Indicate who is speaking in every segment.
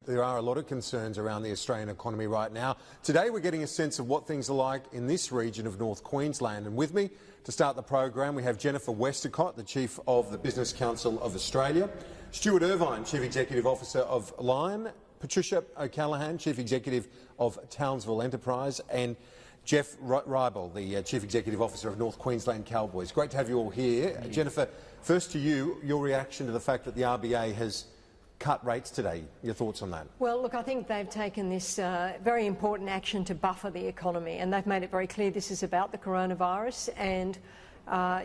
Speaker 1: There are a lot of concerns around the Australian economy right now. Today we're getting a sense of what things are like in this region of North Queensland. And with me to start the program we have Jennifer Westacott, the Chief of the Business Council of Australia, Stuart Irvine, Chief Executive Officer of Lion, Patricia O'Callaghan, Chief Executive of Townsville Enterprise, and Jeff Ribel, the Chief Executive Officer of North Queensland Cowboys. Great to have you all here. Jennifer, first to you, your reaction to the fact that the RBA has cut rates today. Your thoughts on that?
Speaker 2: Well, look, I think they've taken this very important action to buffer the economy, and they've made it very clear this is about the coronavirus, and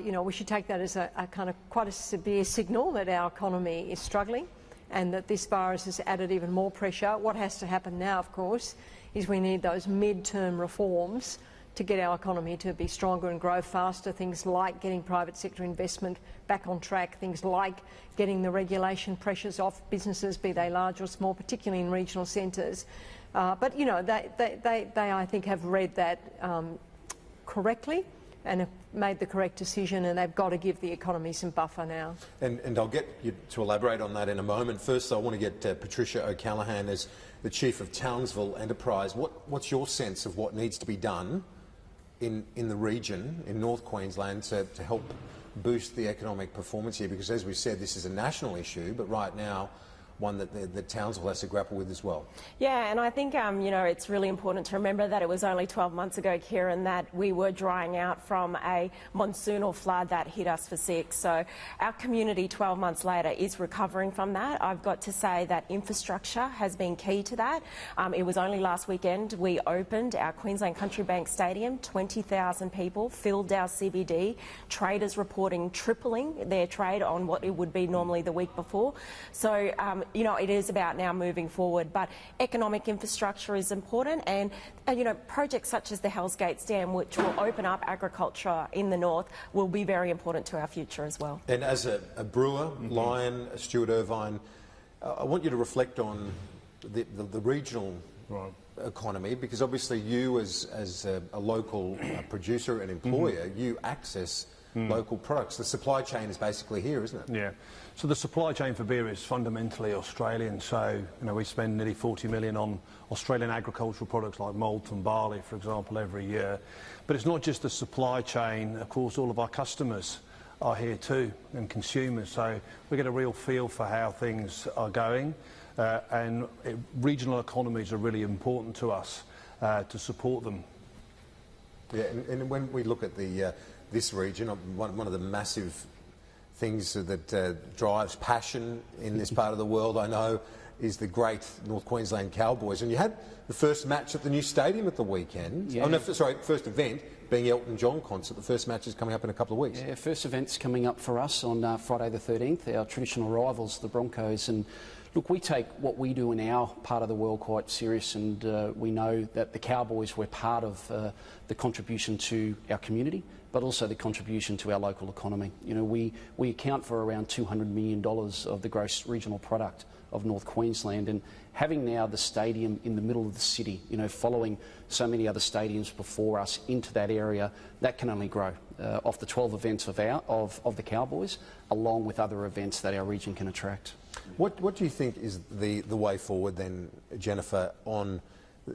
Speaker 2: you know, we should take that as a kind of quite a severe signal that our economy is struggling and that this virus has added even more pressure. What has to happen now, of course, is we need those mid-term reforms to get our economy to be stronger and grow faster, things like getting private sector investment back on track, things like getting the regulation pressures off businesses, be they large or small, particularly in regional centres. But, you know, they I think, have read that correctly and have made the correct decision, and they've got to give the economy some buffer now. And
Speaker 1: I'll get you to elaborate on that in a moment. First, I want to get Patricia O'Callaghan as the Chief of Townsville Enterprise. What's your sense of what needs to be done in the region, in North Queensland, to help boost the economic performance here? Because, as we said, this is a national issue, but right now one that Townsville has to grapple with as well.
Speaker 3: Yeah, and I think you know, it's really important to remember that it was only 12 months ago, Kieran, that we were drying out from a monsoonal flood that hit us for 6. So our community 12 months later is recovering from that. I've got to say that infrastructure has been key to that. It was only last weekend we opened our Queensland Country Bank Stadium. 20,000 people filled our CBD. Traders reporting tripling their trade on what it would be normally the week before. So you know, it is about now moving forward, but economic infrastructure is important, and you know, projects such as the Hells Gates Dam, which will open up agriculture in the north, will be very important to our future as well.
Speaker 1: And as a brewer, Lion, Stuart Irvine, I want you to reflect on the regional economy, because obviously you as a local producer and employer, you access local products. The supply chain is basically here, isn't it?
Speaker 4: Yeah. So the supply chain for beer is fundamentally Australian. So, you know, we spend nearly 40 million on Australian agricultural products like malt and barley, for example, every year. But it's not just the supply chain. Of course, all of our customers are here too, and consumers. So we get a real feel for how things are going. Regional economies are really important to us to support them.
Speaker 1: Yeah, and when we look at this region, one of the massive things that drives passion in this part of the world, I know, is the great North Queensland Cowboys. And you had the first match at the new stadium at the weekend. Yeah. Oh, no, sorry, first event being Elton John concert. The first match is coming up in a couple of weeks.
Speaker 5: Yeah, first event's coming up for us on Friday the 13th, our traditional rivals, the Broncos. And look, we take what we do in our part of the world quite serious, and we know that the Cowboys were part of the contribution to our community, but also the contribution to our local economy. You know, we account for around $200 million of the gross regional product of North Queensland, and having now the stadium in the middle of the city, you know, following so many other stadiums before us into that area, that can only grow off the 12 events of the Cowboys, along with other events that our region can attract.
Speaker 1: What do you think is the way forward then, Jennifer, on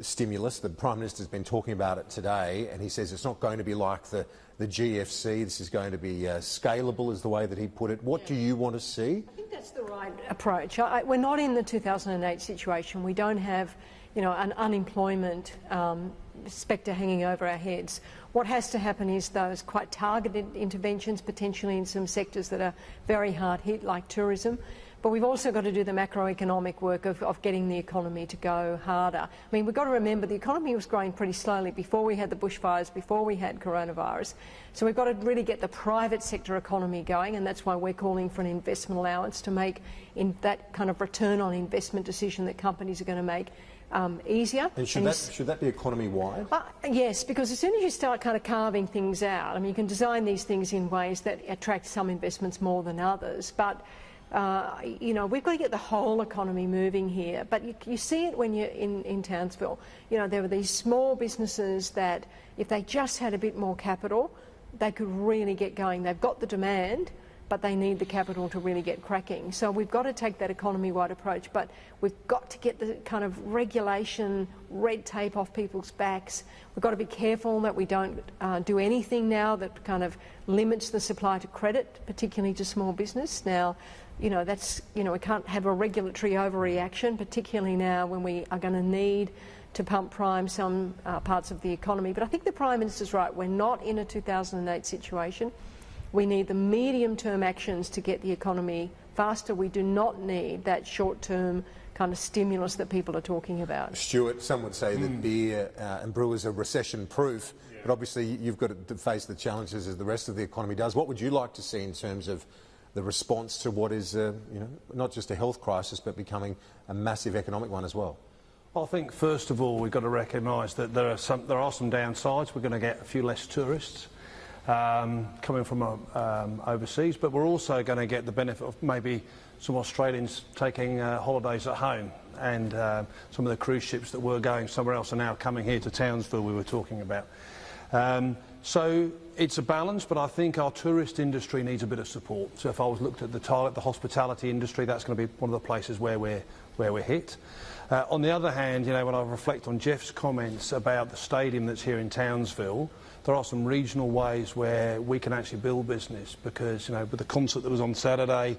Speaker 1: stimulus? The Prime Minister's been talking about it today, and he says it's not going to be like the GFC. This is going to be scalable, is the way that he put it. What do you want to see?
Speaker 2: I think that's the right approach. We're not in the 2008 situation. We don't have, you know, an unemployment spectre hanging over our heads. What has to happen is those quite targeted interventions, potentially in some sectors that are very hard hit, like tourism. But we've also got to do the macroeconomic work of getting the economy to go harder. I mean, we've got to remember the economy was growing pretty slowly before we had the bushfires, before we had coronavirus. So we've got to really get the private sector economy going, and that's why we're calling for an investment allowance to make that kind of return on investment decision that companies are going to make easier.
Speaker 1: And should that be economy-wide?
Speaker 2: Yes, because as soon as you start kind of carving things out, I mean, you can design these things in ways that attract some investments more than others, but you know, we've got to get the whole economy moving here. But you see it when you're in Townsville. You know, there were these small businesses that, if they just had a bit more capital, they could really get going. They've got the demand, but they need the capital to really get cracking. So we've got to take that economy-wide approach, but we've got to get the kind of regulation, red tape off people's backs. We've got to be careful that we don't do anything now that kind of limits the supply to credit, particularly to small business. Now, we can't have a regulatory overreaction, particularly now when we are going to need to pump prime some parts of the economy. But I think the Prime Minister's right. We're not in a 2008 situation. We need the medium-term actions to get the economy faster. We do not need that short-term kind of stimulus that people are talking about.
Speaker 1: Stuart, some would say that beer and brewers are recession-proof, but obviously you've got to face the challenges as the rest of the economy does. What would you like to see in terms of the response to what is, not just a health crisis, but becoming a massive economic one as well?
Speaker 4: I think first of all we've got to recognise that there are some downsides. We're going to get a few less tourists coming from overseas, but we're also going to get the benefit of maybe some Australians taking holidays at home, and some of the cruise ships that were going somewhere else are now coming here to Townsville, we were talking about. So it's a balance, but I think our tourist industry needs a bit of support. So if I was looked at the hospitality industry, that's going to be one of the places where we're hit. On the other hand, when I reflect on Jeff's comments about the stadium that's here in Townsville, there are some regional ways where we can actually build business, because with the concert that was on Saturday,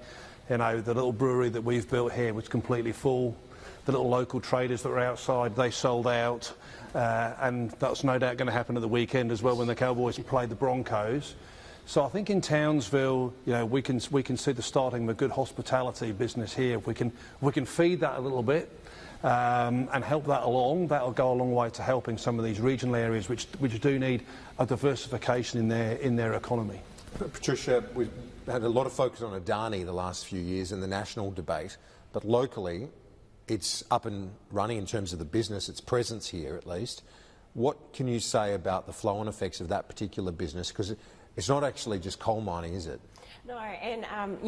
Speaker 4: the little brewery that we've built here was completely full. The little local traders that were outside, they sold out, and that's no doubt going to happen at the weekend as well when the Cowboys play the Broncos. So I think in Townsville, we can see the starting of a good hospitality business here. If we can feed that a little bit and help that along, that'll go a long way to helping some of these regional areas which do need a diversification in their economy.
Speaker 1: Patricia, we've had a lot of focus on Adani the last few years in the national debate, but locally it's up and running in terms of the business, its presence here at least. What can you say about the flow-on effects of that particular business? Because it's not actually just coal mining, is it?
Speaker 3: No, and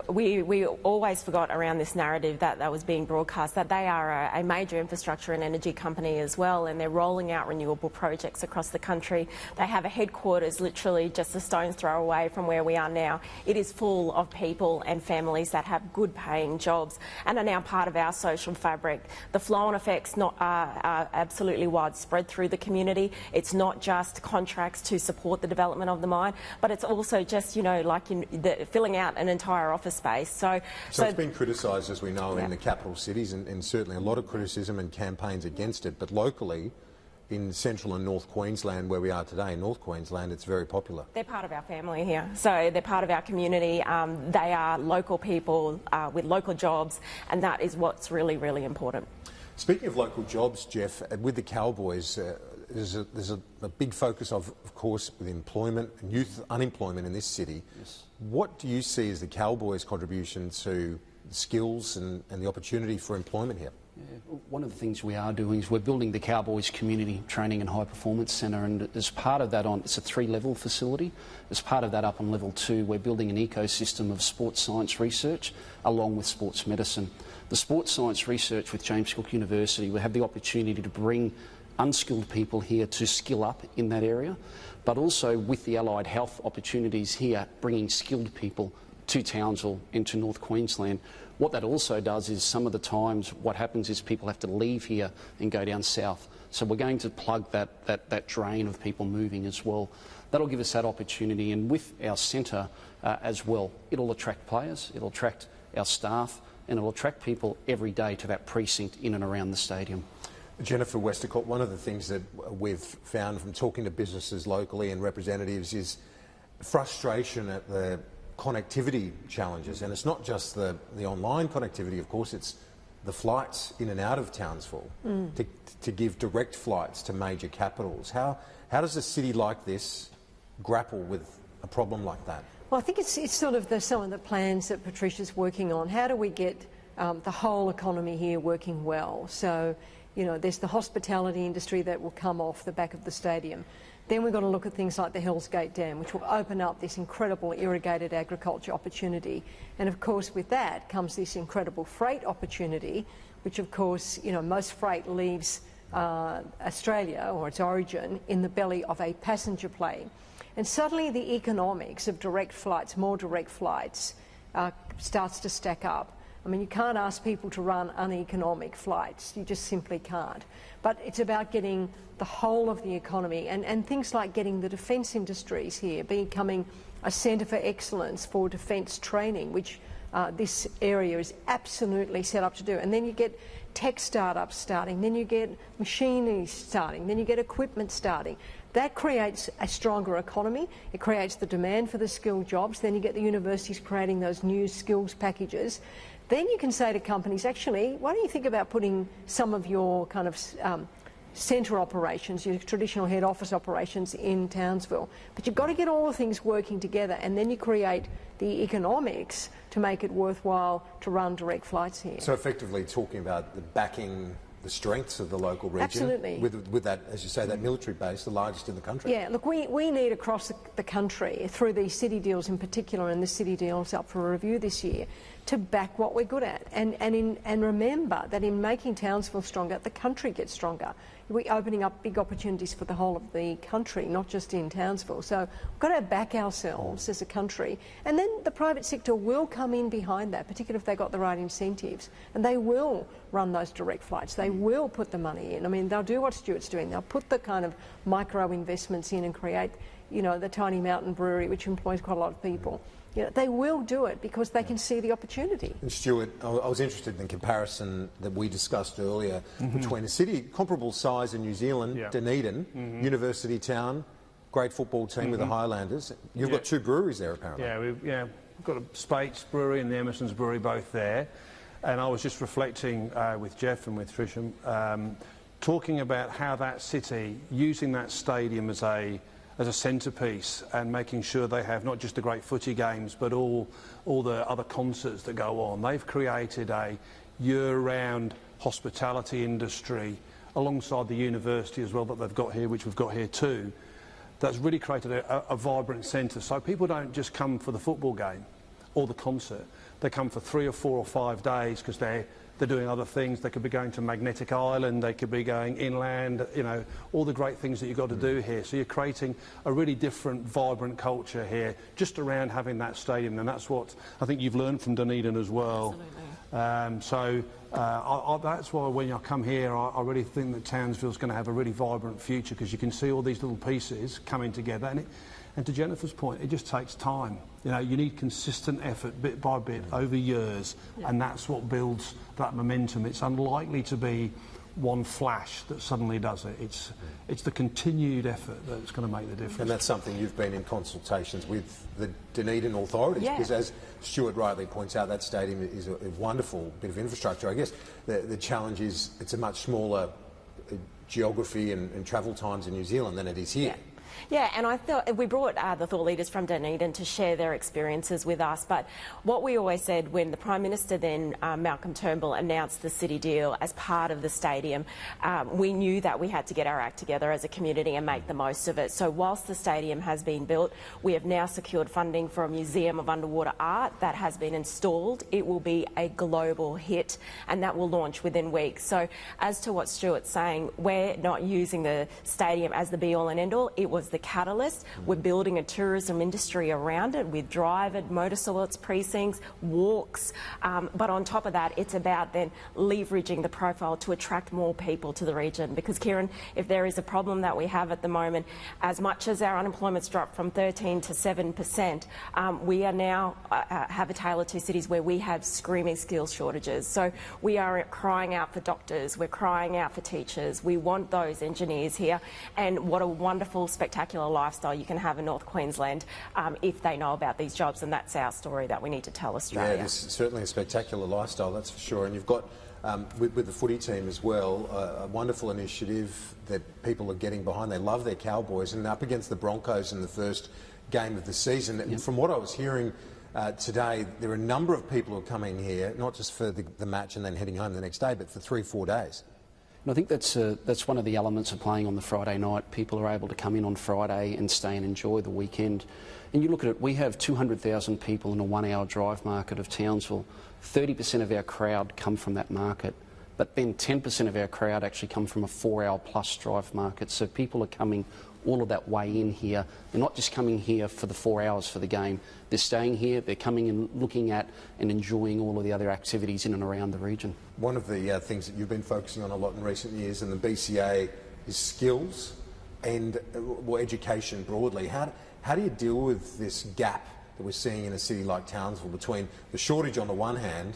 Speaker 3: we always forgot around this narrative that was being broadcast that they are a major infrastructure and energy company as well, and they're rolling out renewable projects across the country. They have a headquarters literally just a stone's throw away from where we are now. It is full of people and families that have good paying jobs and are now part of our social fabric. The flow-on effects are absolutely widespread through the community. It's not just contracts to support the development of the mine, but it's also just, filling out an entire office space. So
Speaker 1: it's been criticised, as we know, in the capital cities, and certainly a lot of criticism and campaigns against it. But locally, in central and North Queensland, where we are today, in North Queensland, it's very popular.
Speaker 3: They're part of our family here, so they're part of our community. They are local people with local jobs, and that is what's really, really important.
Speaker 1: Speaking of local jobs, Jeff, with the Cowboys, there's a big focus, of course, with employment and youth unemployment in this city. Yes. What do you see as the Cowboys' contribution to skills and the opportunity for employment here?
Speaker 5: Yeah, one of the things we are doing is we're building the Cowboys Community Training and High Performance Centre, and as part of that, it's a 3-level facility. As part of that, up on level 2, we're building an ecosystem of sports science research along with sports medicine. The sports science research with James Cook University, we have the opportunity to bring unskilled people here to skill up in that area, but also with the allied health opportunities here, bringing skilled people to Townsville and to North Queensland. What that also does is some of the times what happens is people have to leave here and go down south. So we're going to plug that drain of people moving as well. That'll give us that opportunity, and with our centre as well, it'll attract players, it'll attract our staff, and it'll attract people every day to that precinct in and around the stadium.
Speaker 1: Jennifer Westacott, one of the things that we've found from talking to businesses locally and representatives is frustration at the connectivity challenges. And it's not just the online connectivity, of course, it's the flights in and out of Townsville to give direct flights to major capitals. How does a city like this grapple with a problem like that?
Speaker 2: Well, I think it's sort of some of the plans that Patricia's working on. How do we get the whole economy here working well? So, there's the hospitality industry that will come off the back of the stadium. Then we've got to look at things like the Hells Gate Dam, which will open up this incredible irrigated agriculture opportunity. And of course, with that comes this incredible freight opportunity, which of course, most freight leaves Australia or its origin in the belly of a passenger plane. And suddenly the economics of direct flights, more direct flights, starts to stack up. I mean, you can't ask people to run uneconomic flights. You just simply can't. But it's about getting the whole of the economy and things like getting the defence industries here, becoming a centre for excellence for defence training, which this area is absolutely set up to do. And then you get tech startups starting, then you get machinery starting, then you get equipment starting. That creates a stronger economy. It creates the demand for the skilled jobs. Then you get the universities creating those new skills packages. Then you can say to companies, actually, why don't you think about putting some of your kind of centre operations, your traditional head office operations in Townsville. But you've got to get all the things working together, and then you create the economics to make it worthwhile to run direct flights here.
Speaker 1: So effectively talking about the backing the strengths of the local region.
Speaker 2: Absolutely.
Speaker 1: With that, as you say, that military base, the largest in the country.
Speaker 2: Yeah, look, we need across the country, through these city deals in particular, and the city deal's up for a review this year, to back what we're good at. And remember that in making Townsville stronger, the country gets stronger. We're opening up big opportunities for the whole of the country, not just in Townsville. So we've got to back ourselves as a country. And then the private sector will come in behind that, particularly if they've got the right incentives. And they will run those direct flights. They will put the money in. I mean, they'll do what Stuart's doing. They'll put the kind of micro investments in and create, you know, the tiny mountain brewery, which employs quite a lot of people. You know, they will do it because they can see the opportunity. And
Speaker 1: Stuart, I was interested in the comparison that we discussed earlier between a city comparable size in New Zealand, Dunedin, university town, great football team with the Highlanders. You've got two breweries there, apparently.
Speaker 4: Yeah, we've got a Spates Brewery and the Emerson's Brewery both there. And I was just reflecting with Jeff and with Trisham, talking about how that city, using that stadium as a centrepiece and making sure they have not just the great footy games but all the other concerts that go on. They've created a year-round hospitality industry alongside the university as well that they've got here, which we've got here too, that's really created a vibrant centre. So people don't just come for the football game or the concert. They come for 3 or 4 or 5 days because they're doing other things. They could be going to Magnetic Island, they could be going inland, you know, all the great things that you've got to do here. So you're creating a really different, vibrant culture here just around having that stadium, and that's what I think you've learned from Dunedin as well.
Speaker 3: Absolutely.
Speaker 4: That's why when I come here, I really think that Townsville's going to have a really vibrant future because you can see all these little pieces coming together. And to Jennifer's point, it just takes time. You know, you need consistent effort bit by bit over years, and that's what builds that momentum. It's unlikely to be one flash that suddenly does it. It's the continued effort that's going to make the difference.
Speaker 1: And that's something you've been in consultations with the Dunedin authorities, because as Stuart rightly points out, that stadium is a wonderful bit of infrastructure. I guess the challenge is it's a much smaller geography and travel times in New Zealand than it is here.
Speaker 3: Yeah, and I thought we brought the thought leaders from Dunedin to share their experiences with us. But what we always said when the Prime Minister then, Malcolm Turnbull, announced the city deal as part of the stadium, we knew that we had to get our act together as a community and make the most of it. So whilst the stadium has been built, we have now secured funding for a museum of underwater art that has been installed. It will be a global hit, and that will launch within weeks. So as to what Stuart's saying, we're not using the stadium as the be-all and end-all. It was the catalyst. We're building a tourism industry around it with drive-it, motor salutes, precincts, walks. But on top of that, it's about then leveraging the profile to attract more people to the region. Because, Kieran, if there is a problem that we have at the moment, as much as our unemployment's dropped from 13 to 7%, we are now have a tale of two cities where we have screaming skills shortages. So we are crying out for doctors, we're crying out for teachers, we want those engineers here, and what a wonderful, spectacular lifestyle you can have in North Queensland if they know about these jobs, and that's our story that we need to tell Australia.
Speaker 1: Yeah, this is certainly a spectacular lifestyle, that's for sure. And you've got, with the footy team as well, a wonderful initiative that people are getting behind. They love their Cowboys, and up against the Broncos in the first game of the season. Yep. From what I was hearing today, there are a number of people who are coming here, not just for the match and then heading home the next day, but for 3 or 4 days.
Speaker 5: And I think that's one of the elements of playing on the Friday night. People are able to come in on Friday and stay and enjoy the weekend. And you look at it, we have 200,000 people in a 1-hour drive market of Townsville. 30% of our crowd come from that market, but then 10% of our crowd actually come from a 4-hour plus drive market. So people are coming all of that weigh in here. They're not just coming here for the 4 hours for the game. They're staying here, they're coming and looking at and enjoying all of the other activities in and around the region.
Speaker 1: One of the things that you've been focusing on a lot in recent years in the BCA is skills and education broadly. How do you deal with this gap that we're seeing in a city like Townsville between the shortage on the one hand,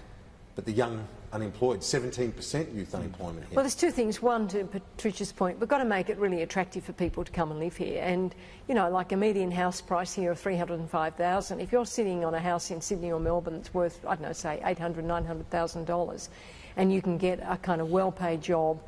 Speaker 1: but the young unemployed, 17% youth unemployment here?
Speaker 2: Well, there's two things. One, to Patricia's point, we've got to make it really attractive for people to come and live here. And, you know, like a median house price here of $305,000, if you're sitting on a house in Sydney or Melbourne that's worth, I don't know, say $800,000, $900,000, and you can get a kind of well-paid job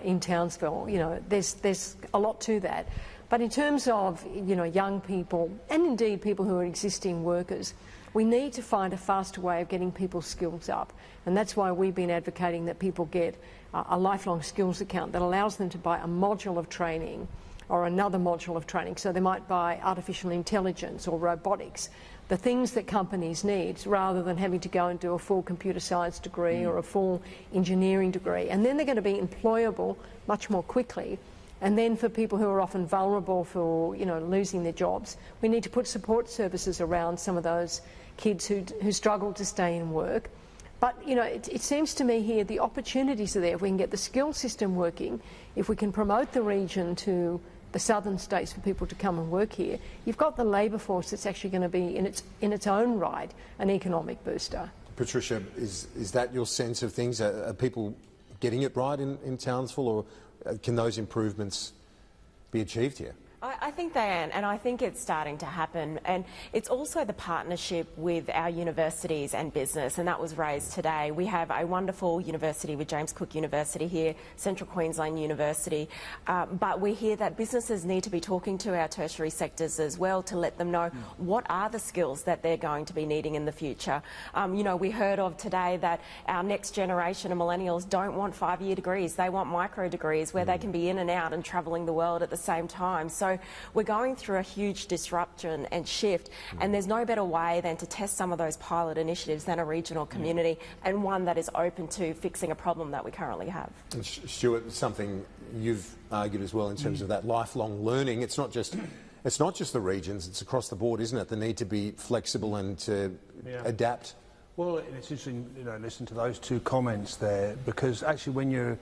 Speaker 2: in Townsville, you know, there's a lot to that. But in terms of, you know, young people, and indeed people who are existing workers, we need to find a faster way of getting people's skills up. And that's why we've been advocating that people get a lifelong skills account that allows them to buy a module of training or another module of training. So they might buy artificial intelligence or robotics, the things that companies need, rather than having to go and do a full computer science degree or a full engineering degree. And then they're going to be employable much more quickly. And then for people who are often vulnerable for, you know, losing their jobs, we need to put support services around some of those kids who struggle to stay in work. But, you know, it seems to me here the opportunities are there. If we can get the skill system working, if we can promote the region to the southern states for people to come and work here, you've got the labour force that's actually going to be in its own right an economic booster.
Speaker 1: Patricia, is that your sense of things? Are people getting it right in Townsville, or can those improvements be achieved here?
Speaker 3: I think they are, and I think it's starting to happen. And it's also the partnership with our universities and business, and that was raised today. We have a wonderful university with James Cook University here, Central Queensland University, but we hear that businesses need to be talking to our tertiary sectors as well to let them know what are the skills that they're going to be needing in the future. You know, we heard of today that our next generation of millennials don't want 5-year degrees. They want micro degrees where they can be in and out and travelling the world at the same time. So we're going through a huge disruption and shift, and there's no better way than to test some of those pilot initiatives than a regional community, and one that is open to fixing a problem that we currently have.
Speaker 1: And Stuart, something you've argued as well in terms of that lifelong learning. It's not just the regions; it's across the board, isn't it? The need to be flexible and to adapt.
Speaker 4: Well, it's interesting, you know, listen to those two comments there, because actually when you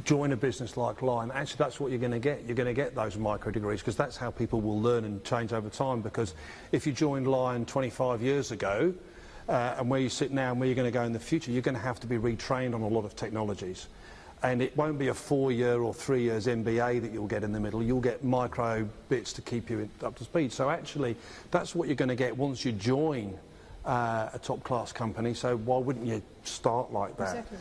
Speaker 4: join a business like Lion, actually that's what you're going to get. You're going to get those micro degrees, because that's how people will learn and change over time. Because if you joined Lion 25 years ago, and where you sit now and where you're going to go in the future, you're going to have to be retrained on a lot of technologies. And it won't be a 4-year or 3 years MBA that you'll get in the middle. You'll get micro bits to keep you up to speed. So actually, that's what you're going to get once you join a top-class company. So why wouldn't you start like that?
Speaker 2: Exactly.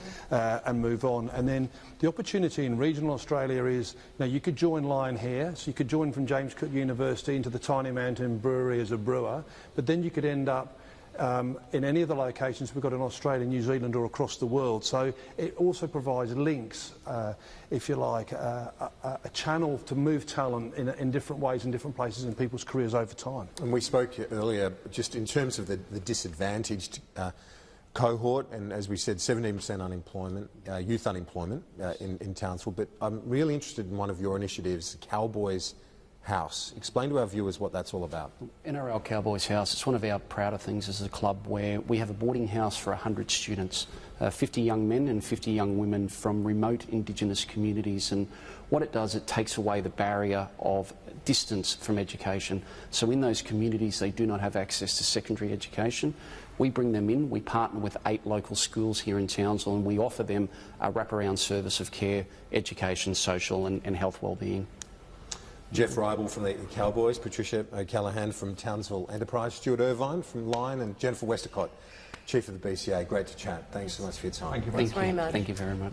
Speaker 4: And move on? And then the opportunity in regional Australia is, you know, you could join Lion here, so you could join from James Cook University into the Tiny Mountain Brewery as a brewer, but then you could end up in any of the locations we've got in Australia, New Zealand or across the world. So it also provides links, if you like, a channel to move talent in different ways in different places in people's careers over time.
Speaker 1: And we spoke earlier just in terms of the disadvantaged cohort, and as we said, 17% unemployment, youth unemployment in Townsville. But I'm really interested in one of your initiatives, Cowboys House. Explain to our viewers what that's all about.
Speaker 5: NRL Cowboys House, it's one of our prouder things as a club, where we have a boarding house for 100 students, 50 young men and 50 young women from remote Indigenous communities. And what it does, it takes away the barrier of distance from education. So in those communities, they do not have access to secondary education. We bring them in, we partner with 8 local schools here in Townsville, and we offer them a wraparound service of care, education, social and health wellbeing.
Speaker 1: Jeff Ribel from the Cowboys, Patricia O'Callaghan from Townsville Enterprise, Stuart Irvine from Lion, and Jennifer Westacott, Chief of the BCA. Great to chat. Thanks so much for your time.
Speaker 4: Thank you
Speaker 2: very much.
Speaker 5: Thank you very much.